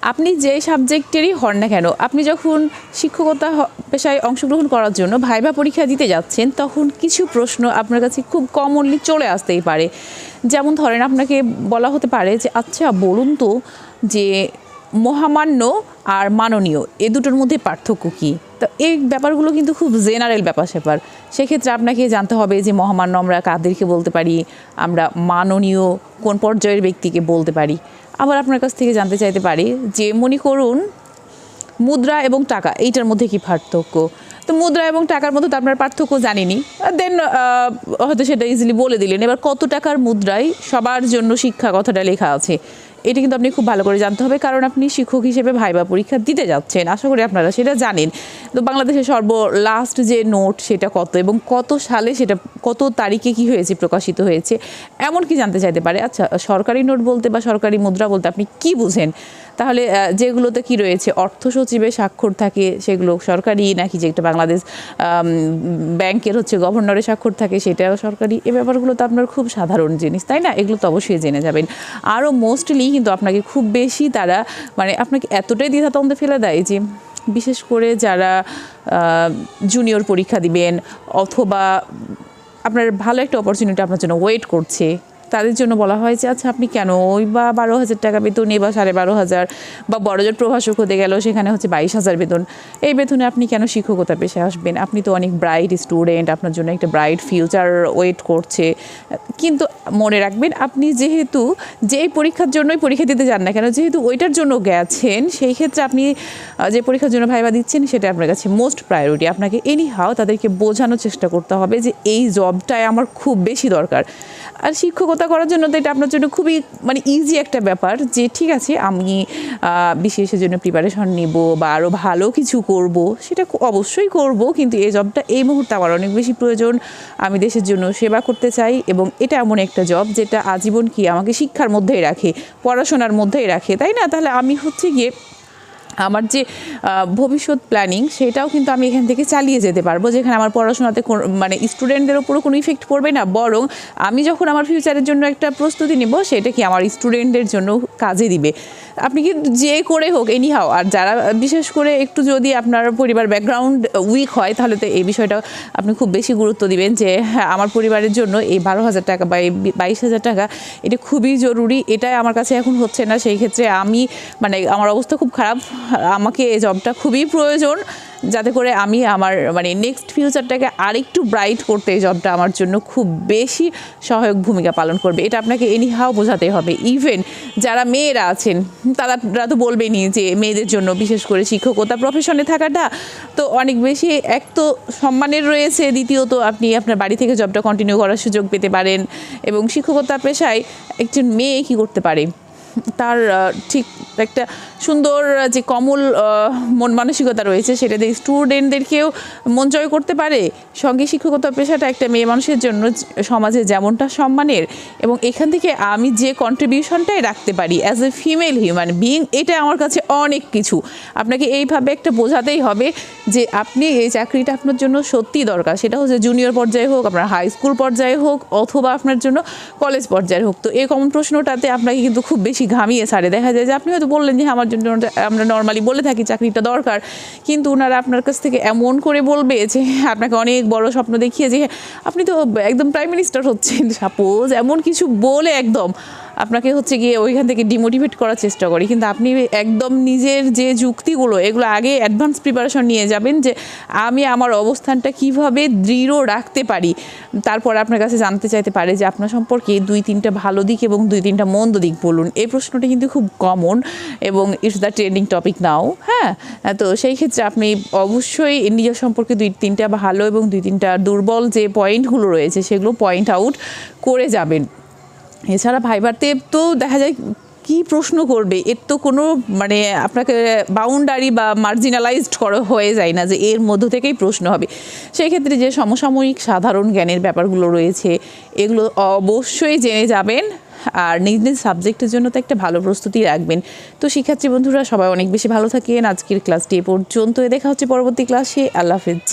আপনি যে সাবজেক্টেরই হন না কেন, আপনি যখন শিক্ষকতা পেশায় অংশগ্রহণ করার জন্য ভাইভা পরীক্ষা দিতে যাচ্ছেন, তখন কিছু প্রশ্ন আপনার কাছে খুব কমনলি চলে আসতেই পারে। যেমন ধরেন, আপনাকে বলা হতে পারে যে আচ্ছা বলুন তো যে মহামান্য আর মাননীয় এ দুটোর মধ্যে পার্থক্য কী। তো এই ব্যাপারগুলো কিন্তু খুব জেনারেল ব্যাপার স্যাপার। সেক্ষেত্রে আপনাকে জানতে হবে যে মহামান্য আমরা কাদেরকে বলতে পারি, আমরা মাননীয় কোন পর্যায়ের ব্যক্তিকে বলতে পারি। আবার আপনার কাছ থেকে জানতে চাইতে পারি যে মনে করুন মুদ্রা এবং টাকা এইটার মধ্যে কি পার্থক্য। তো মুদ্রা এবং টাকার মধ্যে তো আপনার পার্থক্য জানিনি, দেন হয়তো সেটা ইজিলি বলে দিলেন। এবার কত টাকার মুদ্রায় সবার জন্য শিক্ষা কথাটা লেখা আছে, এটা কিন্তু আপনি খুব ভালো করে জানতে হবে, কারণ আপনি শিক্ষক হিসেবে ভাইভা পরীক্ষা দিতে যাচ্ছেন। আশা করি আপনারা সেটা জানেন। তো বাংলাদেশের লাস্ট যে নোট সেটা কত এবং কত সালে সেটা কত তারিখে কি হয়েছে, প্রকাশিত হয়েছে, এমন কি জানতে চাইতে পারে। আচ্ছা, সরকারি নোট বলতে বা সরকারি মুদ্রা বলতে আপনি কি বুঝেন? তাহলে যেগুলোতে কি রয়েছে, অর্থ সচিবের স্বাক্ষর থাকে সেগুলো সরকারি, নাকি যেটা বাংলাদেশ ব্যাংকের গভর্নরের স্বাক্ষর থাকে সেটাও সরকারি। এই ব্যাপারগুলো তো আপনার খুব সাধারণ জিনিস, তাই না? এগুলো তো অবশ্যই জেনে যাবেন। আরও মোস্টলি কিন্তু আপনাকে খুব বেশি তারা আপনাকে এতটাই দ্বিধাদ্বন্দ্বে ফেলে দেয় যে বিশেষ করে যারা জুনিয়র পরীক্ষা দিবেন অথবা আপনার ভালো একটা অপরচুনিটি আপনার জন্য ওয়েট করছে, তাদের জন্য বলা হয় যে আচ্ছা আপনি কেন ওই বা 12,000 টাকা বেতন বা 12,500, বা বড়জোর প্রভাষক হতে গেল সেখানে 22,000 বেতন, এই বেতনে আপনি কেন শিক্ষকতা পেশায় আসবেন? আপনি তো অনেক ব্রাইট স্টুডেন্ট, আপনার জন্য একটা ব্রাইট ফিউচার ওয়েট করছে। কিন্তু মনে রাখবেন, আপনি যেহেতু যেই পরীক্ষার জন্যই পরীক্ষা দিতে যান না কেন, যেহেতু ওইটার জন্য গেছেন, সেই ক্ষেত্রে আপনি যে পরীক্ষার জন্য ভাইভা দিচ্ছেন সেটা আপনার কাছে মোস্ট প্রায়োরিটি। আপনাকে এনিহাও তাদেরকে বোঝানোর চেষ্টা করতে হবে যে এই জবটাই আমার খুব বেশি দরকার। আর শিক্ষকতা করার জন্য তো এটা আপনার জন্য খুবই ইজি একটা ব্যাপার যে ঠিক আছে আমি বিশেষের জন্য প্রিপারেশন নিব বা আরও ভালো কিছু করব, সেটা অবশ্যই করব, কিন্তু এই জবটা এই মুহূর্তে আমার অনেক বেশি প্রয়োজন। আমি দেশের জন্য সেবা করতে চাই এবং এটা এমন একটা জব যেটা আজীবন আমাকে শিক্ষার মধ্যেই রাখে, পড়াশোনার মধ্যেই রাখে, তাই না? তাহলে আমি গিয়ে আমার যে ভবিষ্যৎ প্ল্যানিং সেটাও কিন্তু আমি এখান থেকে চালিয়ে যেতে পারবো, যেখানে আমার পড়াশোনাতে স্টুডেন্টদের উপরও কোনো ইফেক্ট পড়বে না, বরং আমি যখন আমার ফিউচারের জন্য একটা প্রস্তুতি নিব সেটা আমার স্টুডেন্টদের জন্য কাজে দিবে। আপনি কিন্তু যে করে হোক এনিহাও, আর যারা বিশেষ করে একটু যদি আপনার পরিবার ব্যাকগ্রাউন্ড উইক হয়, তাহলে তো এই বিষয়টা আপনি খুব বেশি গুরুত্ব দিবেন যে হ্যাঁ আমার পরিবারের জন্য এই 12,000 টাকা বা এই 22,000 টাকা এটা খুবই জরুরি, এটাই আমার কাছে এখন হচ্ছে না। সেই ক্ষেত্রে আমি আমার অবস্থা খুব খারাপ, আমাকে এই জবটা খুবই প্রয়োজন, যাতে করে আমি আমার নেক্সট ফিউচারটাকে আরেকটু ব্রাইট করতে এই জবটা আমার জন্য খুব বেশি সহায়ক ভূমিকা পালন করবে। এটা আপনাকে এনিহাও বোঝাতে হবে। ইভেন যারা মেয়েরা আছেন তারা তো বলবেনই যে মেয়েদের জন্য বিশেষ করে শিক্ষকতা প্রফেশনে থাকাটা তো অনেক বেশি, এক তো সম্মানের রয়েছে, দ্বিতীয়ত আপনি আপনার বাড়ি থেকে জবটা কন্টিনিউ করার সুযোগ পেতে পারেন। এবং শিক্ষকতা পেশায় একজন মেয়ে কী করতে পারে, তার ঠিক একটা সুন্দর যে কমল মন মানসিকতা রয়েছে সেটা দিয়ে স্টুডেন্টদেরকেও মন জয় করতে পারে। সঙ্গে শিক্ষকতা পেশাটা একটা মেয়ে মানুষের জন্য সমাজে যেমনটা সম্মানের, এবং এখান থেকে আমি যে কন্ট্রিবিউশনটাই রাখতে পারি as a female human being, এটা আমার কাছে অনেক কিছু। আপনাকে এইভাবে একটা বোঝাতেই হবে যে আপনি এই চাকরিটা আপনার জন্য সত্যিই দরকার, সেটা জুনিয়র পর্যায়ে হোক, আপনার হাই স্কুল পর্যায়ে হোক, অথবা আপনার জন্য কলেজ পর্যায়ে হোক। তো এই কমন প্রশ্নটাতে আপনাকে কিন্তু খুব বেশি ঘামিয়ে ছাড়ে। দেখা যায় যে আপনি হয়তো বললেন যে আমার জন্য, আমরা নর্মালি বলে থাকি চাকরিটা দরকার, কিন্তু ওনারা আপনার কাছ থেকে এমন করে বলবে যে আপনাকে অনেক বড় স্বপ্ন দেখিয়ে যে আপনি তো একদম প্রাইম মিনিস্টার হচ্ছেন সাপোজ, এমন কিছু বলে একদম আপনাকে গিয়ে ওইখান থেকে ডিমোটিভেট করার চেষ্টা করি। কিন্তু আপনি একদম নিজের যে যুক্তিগুলো এগুলো আগে অ্যাডভান্স প্রিপারেশন নিয়ে যাবেন যে আমি আমার অবস্থানটা কিভাবে দৃঢ় রাখতে পারি। তারপর আপনার কাছে জানতে চাইতে পারে যে আপনার সম্পর্কে 2-3টা ভালো দিক এবং 2-3টা মন্দ দিক বলুন। এই প্রশ্নটা কিন্তু খুব কমন এবং ইটস দ্য ট্রেন্ডিং টপিক নাও। হ্যাঁ, তো সেই ক্ষেত্রে আপনি অবশ্যই নিজের সম্পর্কে 2-3টা ভালো এবং 2-3টা দুর্বল যে পয়েন্টগুলো রয়েছে সেগুলো পয়েন্ট আউট করে যাবেন। এছাড়া ভাইভাতে তো দেখা যায় কি প্রশ্ন করবে, এর তো কোনো আপনাকে বাউন্ডারি বা মার্জিনালাইজড করা হয়ে যায় না যে এর মধ্য থেকেই প্রশ্ন হবে। সেই ক্ষেত্রে যে সমসাময়িক সাধারণ জ্ঞানের ব্যাপারগুলো রয়েছে এগুলো অবশ্যই জেনে যাবেন, আর নিজ নিজ সাবজেক্টের জন্য তো একটা ভালো প্রস্তুতি রাখবেন। তো শিক্ষার্থী বন্ধুরা সবাই অনেক বেশি ভালো থাকেন। আজকের ক্লাসটি এ পর্যন্ত, দেখা হচ্ছে পরবর্তী ক্লাসে। আল্লাহ হাফেজ।